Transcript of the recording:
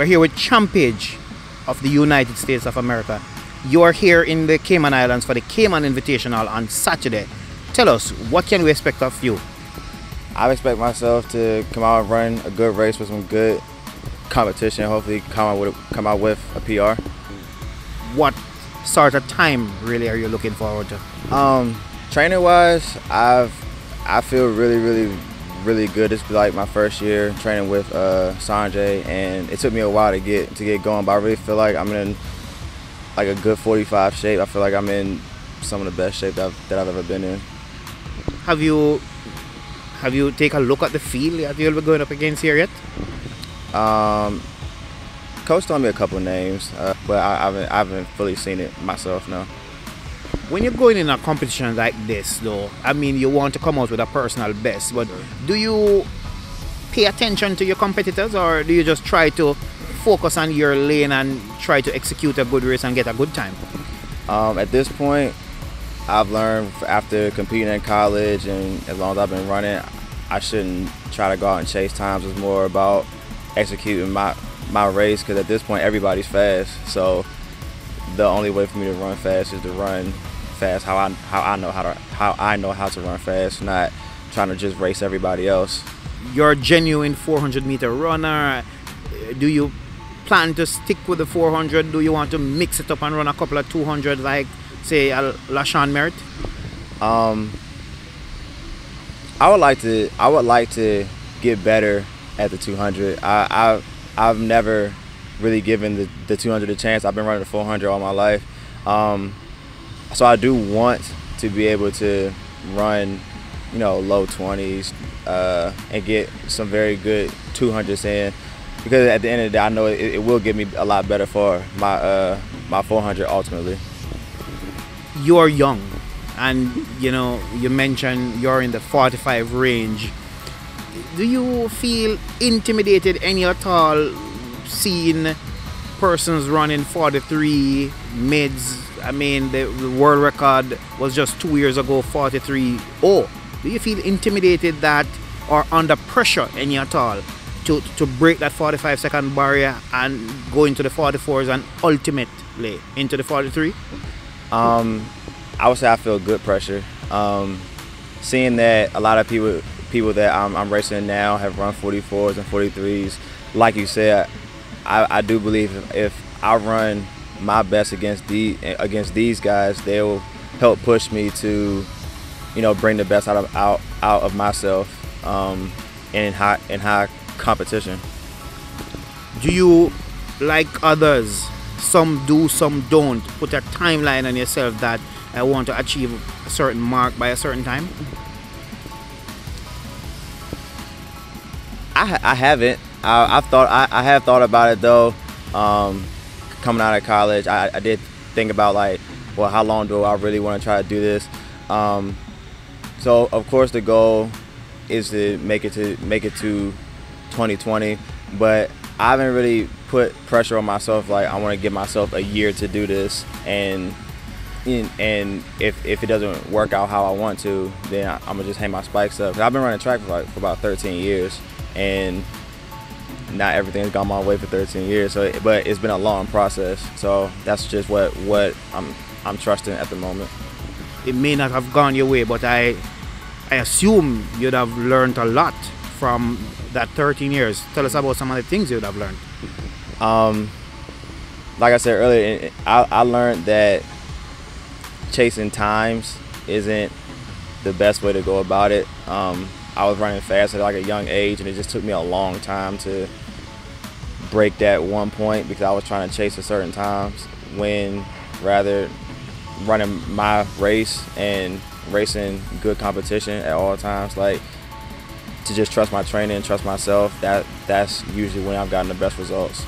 We're here with Champage of the United States of America. You are here in the Cayman Islands for the Cayman Invitational on Saturday. Tell us, what can we expect of you? I expect myself to come out and run a good race with some good competition. Hopefully come out with a PR. What sort of time really are you looking forward to? Training wise, I feel really good. This is like my first year training with Sanjay, and it took me a while to get going, but I really feel like I'm in like a good 45 shape. I feel like I'm in some of the best shape that I've ever been in. Have you take a look at the field that you'll be going up against here yet? Coach told me a couple names, but I haven't fully seen it myself, no. When you're going in a competition like this, though, I mean, you want to come out with a personal best, but do you pay attention to your competitors, or do you just try to focus on your lane and try to execute a good race and get a good time? At this point, I've learned after competing in college and as long as I've been running, I shouldn't try to go out and chase times. It's more about executing my race, because at this point everybody's fast. So the only way for me to run fast is to run fast how I know how to run fast, not trying to just race everybody else. You're a genuine 400-meter runner. Do you plan to stick with the 400? Do you want to mix it up and run a couple of 200 like, say, LaShawn Merritt? I would like to get better at the 200. I've never really given the 200 a chance. I've been running the 400 all my life. So I do want to be able to run, you know, low 20s and get some very good 200s in, because at the end of the day, I know it will get me a lot better for my 400 ultimately. You're young, and you know, you mentioned you're in the 45 range. Do you feel intimidated any at all seeing persons running 43 mids? I mean, the world record was just 2 years ago, 43.0. Do you feel intimidated that, or under pressure any at all, to break that 45-second barrier and go into the 44s and ultimately into the 43? I would say I feel good pressure. Seeing that a lot of people that I'm racing now have run 44s and 43s, like you said, I do believe if I run my best against these guys, they will help push me to, you know, bring the best out of myself in high competition. Do you, like others, some do, some don't, put a timeline on yourself that I want to achieve a certain mark by a certain time? I haven't. I have thought about it though. Coming out of college, I did think about, like, well, how long do I really want to try to do this? So of course the goal is to make it to 2020, but I haven't really put pressure on myself. Like, I want to give myself a year to do this, and if it doesn't work out how I want to, then I'm gonna just hang my spikes up. I've been running track for about 13 years, and not everything's gone my way for 13 years. So, but it's been a long process. So that's just what I'm trusting at the moment. It may not have gone your way, but I assume you'd have learned a lot from that 13 years. Tell us about some of the things you'd have learned. Like I said earlier, I learned that chasing times isn't the best way to go about it. I was running fast at like a young age, and it just took me a long time to break that one point, because I was trying to chase a certain times, when rather running my race and racing good competition at all times, like, to just trust my training and trust myself, that's usually when I've gotten the best results.